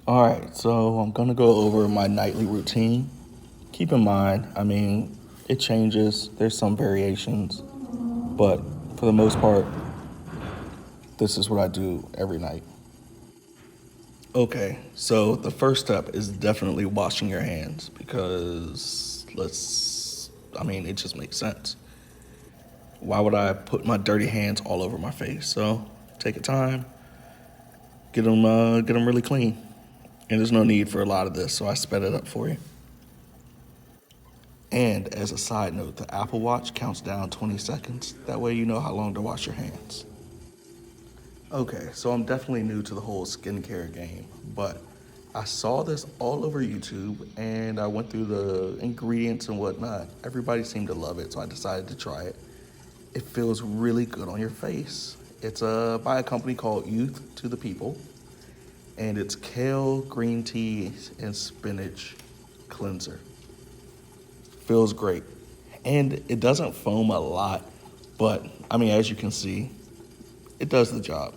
All right, so I'm gonna go over my nightly routine. Keep in mind, it changes. There's some variations, but for the most part, this is what I do every night. Okay, so the first step is definitely washing your hands because it just makes sense. Why would I put my dirty hands all over my face? So take your time, get them really clean. And there's no need for a lot of this, so I sped it up for you. And as a side note, the Apple Watch counts down 20 seconds. That way you know how long to wash your hands. Okay, so I'm definitely new to the whole skincare game, but I saw this all over YouTube and I went through the ingredients and whatnot. Everybody seemed to love it, so I decided to try it. It feels really good on your face. It's by a company called Youth to the People, and it's kale, green tea, and spinach cleanser. Feels great. And it doesn't foam a lot, but as you can see, it does the job.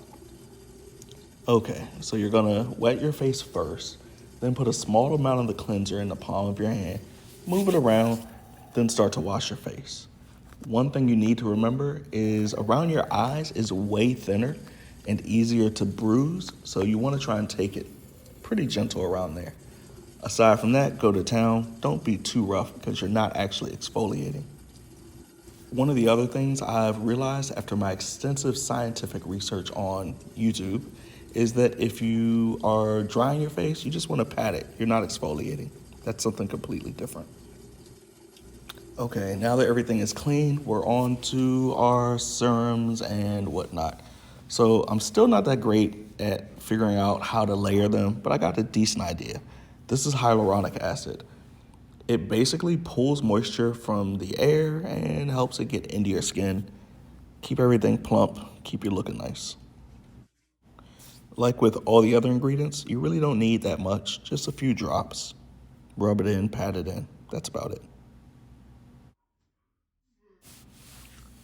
Okay, so you're gonna wet your face first, then put a small amount of the cleanser in the palm of your hand, move it around, then start to wash your face. One thing you need to remember is around your eyes is way thinner and easier to bruise, so you wanna try and take it pretty gentle around there. Aside from that, go to town. Don't be too rough because you're not actually exfoliating. One of the other things I've realized after my extensive scientific research on YouTube is that if you are drying your face, you just want to pat it. You're not exfoliating. That's something completely different. Okay, now that everything is clean, we're on to our serums and whatnot. So I'm still not that great at figuring out how to layer them, but I got a decent idea. This is hyaluronic acid. It basically pulls moisture from the air and helps it get into your skin. Keep everything plump, keep you looking nice. Like with all the other ingredients, you really don't need that much, just a few drops. Rub it in, pat it in. That's about it.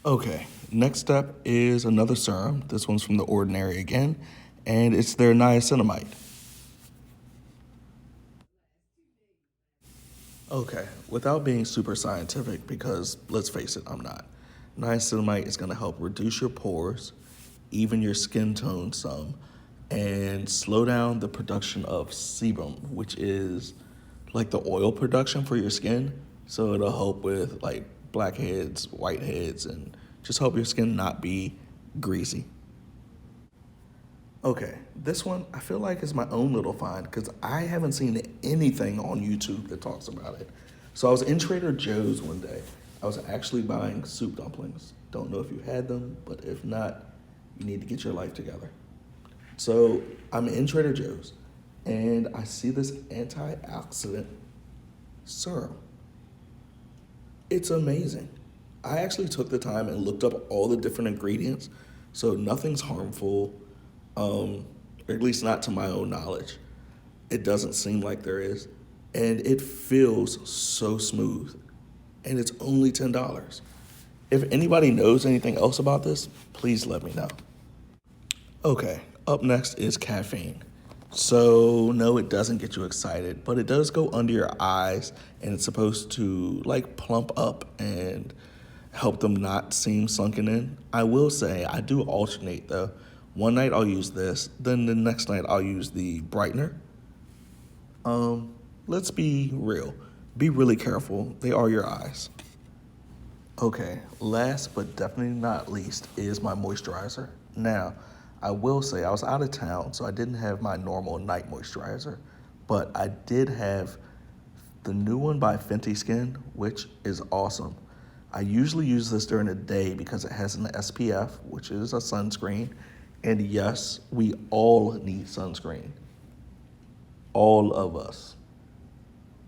Okay, next step is another serum. This one's from The Ordinary again, and it's their niacinamide. Okay, without being super scientific, because let's face it, I'm not. Niacinamide is going to help reduce your pores, even your skin tone some, and slow down the production of sebum, which is like the oil production for your skin. So it'll help with like blackheads, whiteheads, and just help your skin not be greasy. Okay, this one I feel like is my own little find because I haven't seen anything on YouTube that talks about it. So I was in Trader Joe's one day. I was actually buying soup dumplings. Don't know if you had them, but if not, you need to get your life together. So I'm in Trader Joe's and I see this antioxidant serum. It's amazing. I actually took the time and looked up all the different ingredients, so nothing's harmful, or at least not to my own knowledge. It doesn't seem like there is, and it feels so smooth, and it's only $10. If anybody knows anything else about this, please let me know. Okay, up next is caffeine. So, no, it doesn't get you excited, but it does go under your eyes and it's supposed to like plump up and help them not seem sunken in. I will say I do alternate though. One night I'll use this, then the next night I'll use the brightener. Let's be real. Be really careful. They are your eyes. Okay, last but definitely not least is my moisturizer. Now, I will say I was out of town, so I didn't have my normal night moisturizer, but I did have the new one by Fenty Skin, which is awesome. I usually use this during the day because it has an SPF, which is a sunscreen. And yes, we all need sunscreen. All of us.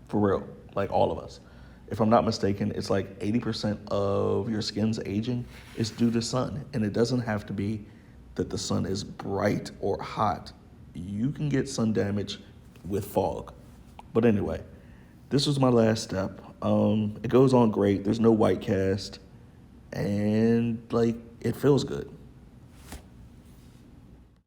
For real, like all of us. If I'm not mistaken, it's like 80% of your skin's aging is due to sun. And it doesn't have to be that the sun is bright or hot. You can get sun damage with fog. But anyway, this was my last step. It goes on great. There's no white cast. And like, it feels good.